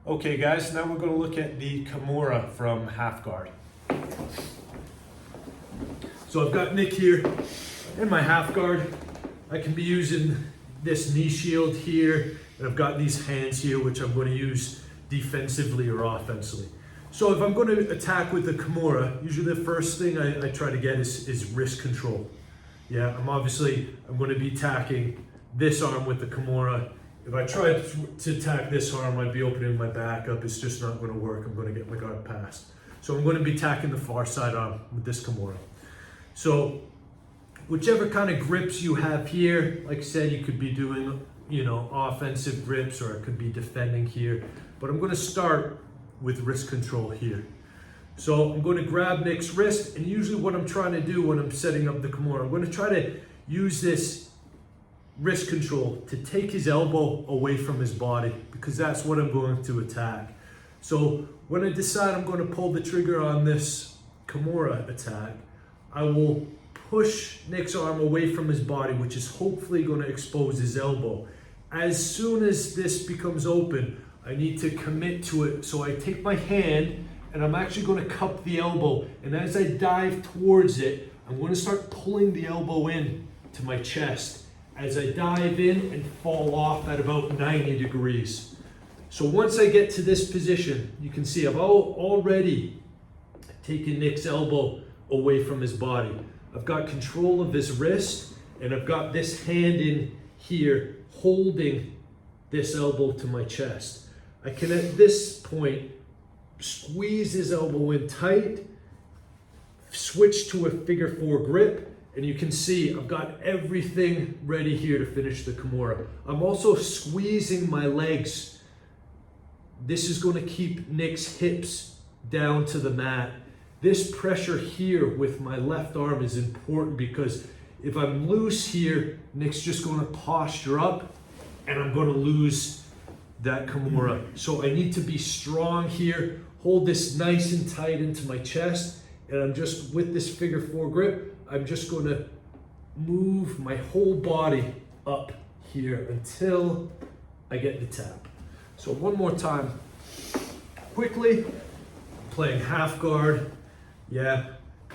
Okay guys, now we're going to look at the Kimura from half guard. So I've got Nick here in my half guard. I can be using this knee shield here, and I've got these hands here which I'm going to use defensively or offensively. So if I'm going to attack with the Kimura, usually the first thing I try to get is wrist control. Yeah, I'm going to be attacking this arm with the Kimura. If I try to attack this arm, I'd be opening my back up. It's just not going to work. I'm going to get my guard passed. So I'm going to be attacking the far side arm with this Kimura. So whichever kind of grips you have here, like I said, you could be doing, offensive grips, or it could be defending here. But I'm going to start with wrist control here. So I'm going to grab Nick's wrist, and usually what I'm trying to do when I'm setting up the Kimura, I'm going to try to use this wrist control to take his elbow away from his body, because that's what I'm going to attack. So when I decide I'm going to pull the trigger on this Kimura attack, I will push Nick's arm away from his body, which is hopefully going to expose his elbow. As soon as this becomes open, I need to commit to it. So I take my hand and I'm actually going to cup the elbow. And as I dive towards it, I'm going to start pulling the elbow in to my chest as I dive in and fall off at about 90 degrees. So once I get to this position, you can see I've already taken Nick's elbow away from his body. I've got control of his wrist, and I've got this hand in here holding this elbow to my chest. I can at this point squeeze his elbow in tight, switch to a figure 4 grip, and you can see I've got everything ready here to finish the Kimura. I'm also squeezing my legs. This is going to keep Nick's hips down to the mat. This pressure here with my left arm is important, because if I'm loose here, Nick's just going to posture up and I'm going to lose that Kimura. So I need to be strong here, hold this nice and tight into my chest, and I'm just, with this figure 4 grip, I'm just going to move my whole body up here until I get the tap. So one more time, quickly, playing half guard. Yeah,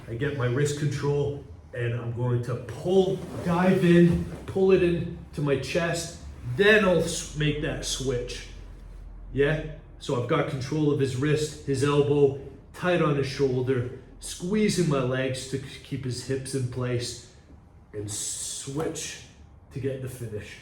I get my wrist control, and I'm going to dive in, pull it in to my chest, then I'll make that switch. Yeah, so I've got control of his wrist, his elbow, tight on his shoulder, squeezing my legs to keep his hips in place, and switch to get the finish.